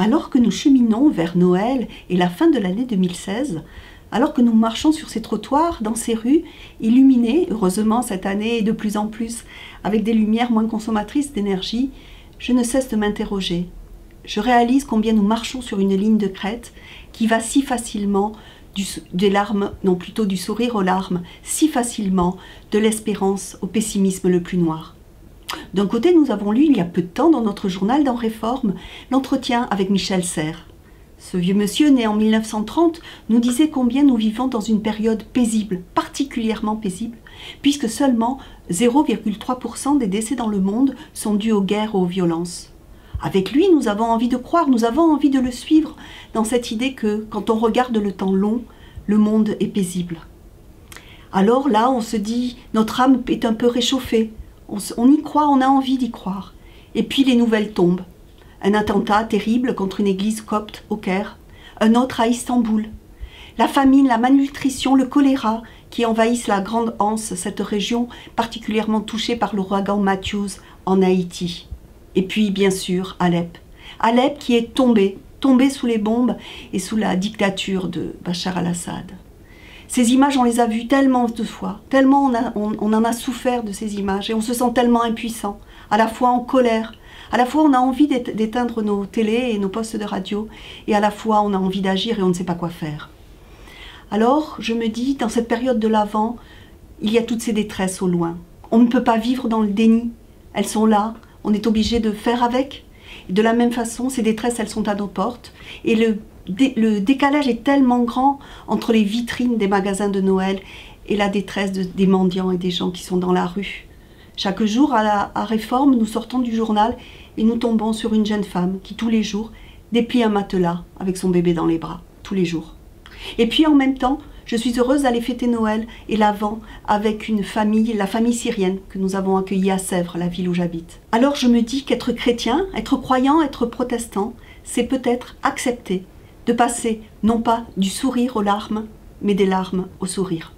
Alors que nous cheminons vers Noël et la fin de l'année 2016, alors que nous marchons sur ces trottoirs, dans ces rues, illuminées, heureusement cette année et de plus en plus, avec des lumières moins consommatrices d'énergie, je ne cesse de m'interroger. Je réalise combien nous marchons sur une ligne de crête qui va si facilement des larmes, non plutôt du sourire aux larmes, si facilement de l'espérance au pessimisme le plus noir. D'un côté, nous avons lu il y a peu de temps dans notre journal dans Réforme l'entretien avec Michel Serres. Ce vieux monsieur, né en 1930, nous disait combien nous vivons dans une période paisible, particulièrement paisible, puisque seulement 0,3% des décès dans le monde sont dus aux guerres ou aux violences. Avec lui, nous avons envie de croire, nous avons envie de le suivre dans cette idée que, quand on regarde le temps long, le monde est paisible. Alors là, on se dit, notre âme est un peu réchauffée. On y croit, on a envie d'y croire. Et puis les nouvelles tombent. Un attentat terrible contre une église copte au Caire, un autre à Istanbul. La famine, la malnutrition, le choléra qui envahissent la Grande Anse, cette région particulièrement touchée par l'ouragan Matthews en Haïti. Et puis, bien sûr, Alep. Alep qui est tombé sous les bombes et sous la dictature de Bachar al-Assad. Ces images, on les a vues tellement de fois, tellement on en a souffert de ces images et on se sent tellement impuissant, à la fois en colère, à la fois on a envie d'éteindre nos télés et nos postes de radio et à la fois on a envie d'agir et on ne sait pas quoi faire. Alors, je me dis, dans cette période de l'Avent, il y a toutes ces détresses au loin. On ne peut pas vivre dans le déni, elles sont là, on est obligé de faire avec. Et de la même façon, ces détresses, elles sont à nos portes et le décalage est tellement grand entre les vitrines des magasins de Noël et la détresse des mendiants et des gens qui sont dans la rue. Chaque jour, à Réforme, nous sortons du journal et nous tombons sur une jeune femme qui, tous les jours, déplie un matelas avec son bébé dans les bras, tous les jours. Et puis, en même temps, je suis heureuse d'aller fêter Noël et l'Avent avec une famille, la famille syrienne que nous avons accueillie à Sèvres, la ville où j'habite. Alors je me dis qu'être chrétien, être croyant, être protestant, c'est peut-être accepter de passer non pas du sourire aux larmes, mais des larmes au sourire.